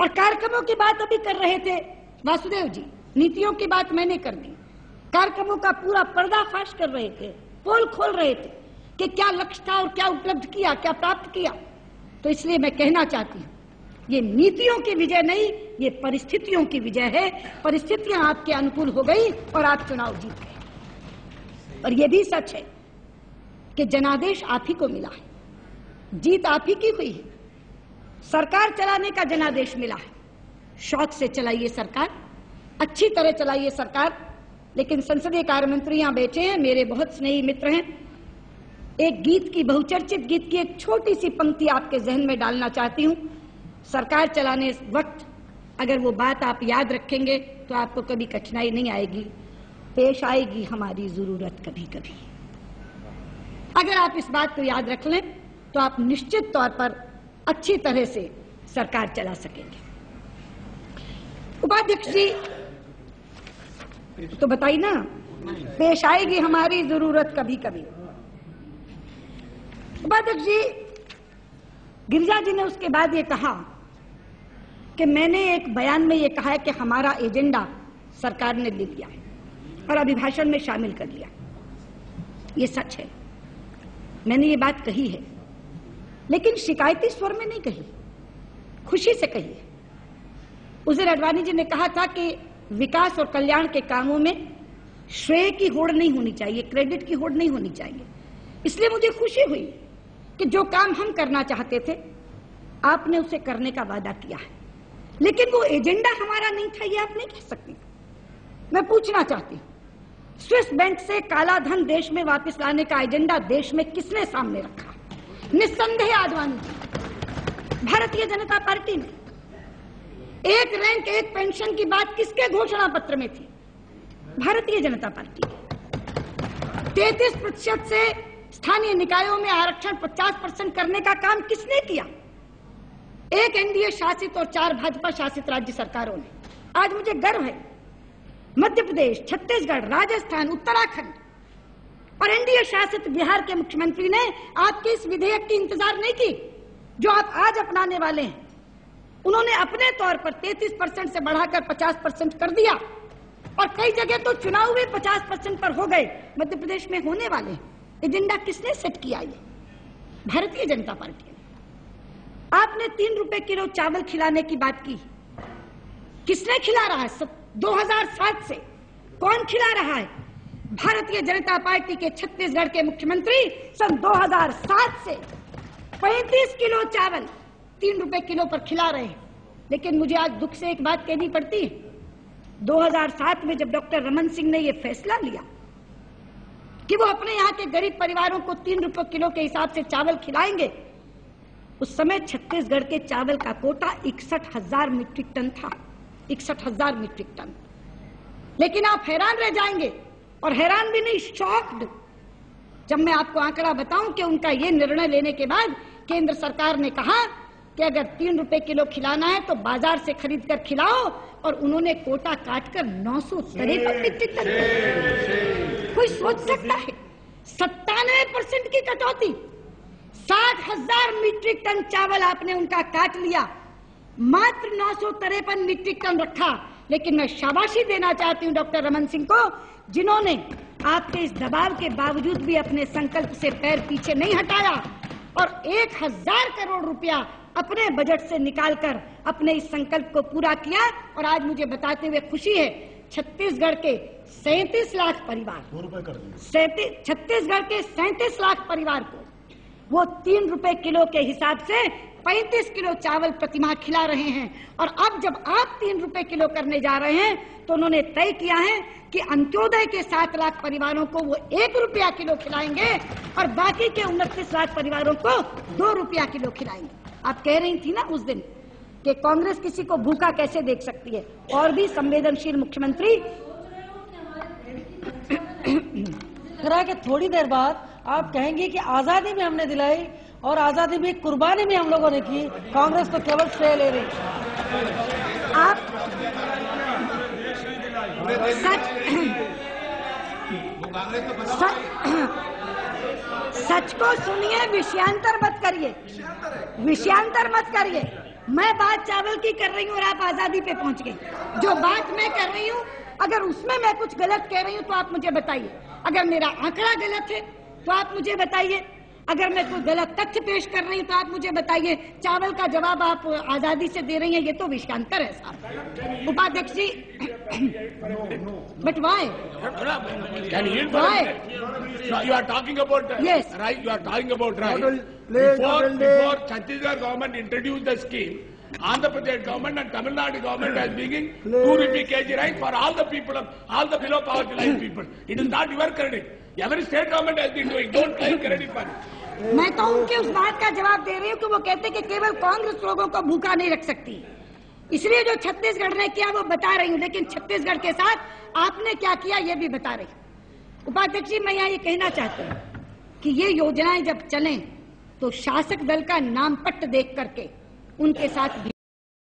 और कार्यक्रमों की बात अभी कर रहे थे वासुदेव जी, नीतियों की बात मैंने कर दी, कार्यक्रमों का पूरा पर्दाफाश कर रहे थे, पोल खोल रहे थे कि क्या लक्ष्य था और क्या उपलब्ध किया, क्या प्राप्त किया। तो इसलिए मैं कहना चाहती हूँ, ये नीतियों की विजय नहीं, ये परिस्थितियों की विजय है। परिस्थितियां आपके अनुकूल हो गई और आप चुनाव जीत गए। और ये भी सच है कि जनादेश आप ही को मिला है, जीत आप ही की हुई है, सरकार चलाने का जनादेश मिला है। शौक से चलाइए सरकार, अच्छी तरह चलाइए सरकार। लेकिन संसदीय कार्य मंत्री यहां बैठे हैं, मेरे बहुत स्नेही मित्र हैं। एक गीत की, बहुचर्चित गीत की एक छोटी सी पंक्ति आपके जहन में डालना चाहती हूं। सरकार चलाने वक्त अगर वो बात आप याद रखेंगे तो आपको कभी कठिनाई नहीं आएगी, पेश आएगी हमारी जरूरत कभी कभी। अगर आप इस बात को याद रख लें तो आप निश्चित तौर पर अच्छी तरह से सरकार चला सकेंगे। उपाध्यक्ष जी तो बताइए ना, पेश आएगी हमारी जरूरत कभी कभी। उपाध्यक्ष जी, गिरिजा जी ने उसके बाद ये कहा कि मैंने एक बयान में ये कहा है कि हमारा एजेंडा सरकार ने ले लिया है और अभिभाषण में शामिल कर लिया। ये सच है, मैंने ये बात कही है, लेकिन शिकायती स्वर में नहीं कही, खुशी से कही है। उस दिन अडवाणी जी ने कहा था कि विकास और कल्याण के कामों में श्रेय की होड़ नहीं होनी चाहिए, क्रेडिट की होड़ नहीं होनी चाहिए। इसलिए मुझे खुशी हुई कि जो काम हम करना चाहते थे आपने उसे करने का वादा किया है, लेकिन वो एजेंडा हमारा नहीं था, ये आप नहीं कह सकते। मैं पूछना चाहती हूं, स्विस बैंक से काला धन देश में वापस लाने का एजेंडा देश में किसने सामने रखा? निस्संदेह आडवाणी जी, भारतीय जनता पार्टी ने। एक रैंक एक पेंशन की बात किसके घोषणा पत्र में थी? भारतीय जनता पार्टी। 33% से स्थानीय निकायों में आरक्षण 50% करने का काम किसने किया? एक एनडीए शासित और 4 भाजपा शासित राज्य सरकारों ने। आज मुझे गर्व है, मध्य प्रदेश, छत्तीसगढ़, राजस्थान, उत्तराखंड और एनडीए शासित बिहार के मुख्यमंत्री ने आपके इस विधेयक की इंतजार नहीं की जो आप आज अपनाने वाले हैं। उन्होंने अपने तौर पर 33% से बढ़ाकर 50% कर दिया और कई जगह तो चुनाव भी 50% पर हो गए, मध्य प्रदेश में होने वाले हैं। एजेंडा किसने सेट किया? ये भारतीय जनता पार्टी ने। आपने 3 रुपए किलो चावल खिलाने की बात की, किसने खिला रहा है? 2007 से कौन खिला रहा है? भारतीय जनता पार्टी के छत्तीसगढ़ के मुख्यमंत्री सन 2007 से 35 किलो चावल 3 रुपए किलो पर खिला रहे हैं। लेकिन मुझे आज दुख से एक बात कहनी पड़ती है, 2007 में जब डॉक्टर रमन सिंह ने यह फैसला लिया कि वो अपने यहाँ के गरीब परिवारों को 3 रुपए किलो के हिसाब से चावल खिलाएंगे, उस समय छत्तीसगढ़ के चावल का कोटा 61,000 मीट्रिक टन था। 61,000 मीट्रिक टन। लेकिन आप हैरान रह जाएंगे, और हैरान भी नहीं, शॉक्ड, जब मैं आपको आंकड़ा बताऊं कि उनका ये निर्णय लेने के बाद केंद्र सरकार ने कहा कि अगर 3 रुपए किलो खिलाना है तो बाजार से खरीद कर खिलाओ, और उन्होंने कोटा काटकर 953 मीट्रिक टन। कोई सोच सकता है 97% की कटौती, 60,000 मीट्रिक टन चावल आपने उनका काट लिया, मात्र 953 मीट्रिक टन रखा। लेकिन मैं शाबाशी देना चाहती हूं डॉक्टर रमन सिंह को, जिन्होंने आपके इस दबाव के बावजूद भी अपने संकल्प से पैर पीछे नहीं हटाया और 1000 करोड़ रुपया अपने बजट से निकालकर अपने इस संकल्प को पूरा किया। और आज मुझे बताते हुए खुशी है, छत्तीसगढ़ के 37 लाख परिवार, छत्तीसगढ़ के 37 लाख परिवार को वो 3 रुपए किलो के हिसाब से 35 किलो चावल प्रतिमाह खिला रहे हैं। और अब जब आप 3 रुपए किलो करने जा रहे हैं तो उन्होंने तय किया है कि अंत्योदय के 7 लाख परिवारों को वो 1 रुपया किलो खिलाएंगे और बाकी के 29 लाख परिवारों को 2 रुपया किलो खिलाएंगे। आप कह रही थी ना उस दिन कि कांग्रेस किसी को भूखा कैसे देख सकती है, और भी संवेदनशील मुख्यमंत्री के थोड़ी देर बाद आप कहेंगे कि आजादी भी हमने दिलाई और आजादी भी कुर्बानी भी हम लोगों ने की, कांग्रेस तो केवल श्रेय ले रही। आप सच को सुनिए, विषयांतर मत करिए, विषयांतर मत करिए। मैं बात चावल की कर रही हूँ और आप आजादी पे पहुंच गई। जो बात मैं कर रही हूँ, अगर उसमें मैं कुछ गलत कह रही हूँ तो आप मुझे बताइए। अगर मेरा आंकड़ा गलत है तो आप मुझे बताइए। अगर मैं कोई गलत तथ्य पेश कर रही हूँ तो आप मुझे बताइए। चावल का जवाब आप आजादी से दे रही हैं, ये तो विषयांतर है साहब। उपाध्यक्ष जी, but why? You are talking about Yes. right. You are talking about right. Please, Before Chhattisgarh government introduced the scheme, Andhra Pradesh government and Tamil Nadu government has bringing 2 rupee kg rice for all the people, all the below poverty line people. It is not your credit. Every state government has been doing. Don't claim credit for it. मैं तो उनके उस बात का जवाब दे रही हूँ कि वो कहते कि केवल कांग्रेस लोगों को भूखा नहीं रख सकती, इसलिए जो छत्तीसगढ़ ने किया वो बता रही हूँ। लेकिन छत्तीसगढ़ के साथ आपने क्या किया ये भी बता रही हूँ। उपाध्यक्ष जी, मैं यहाँ ये कहना चाहती हूँ कि ये योजनाएं जब चलें तो शासक दल का नाम पट्ट देख करके उनके साथ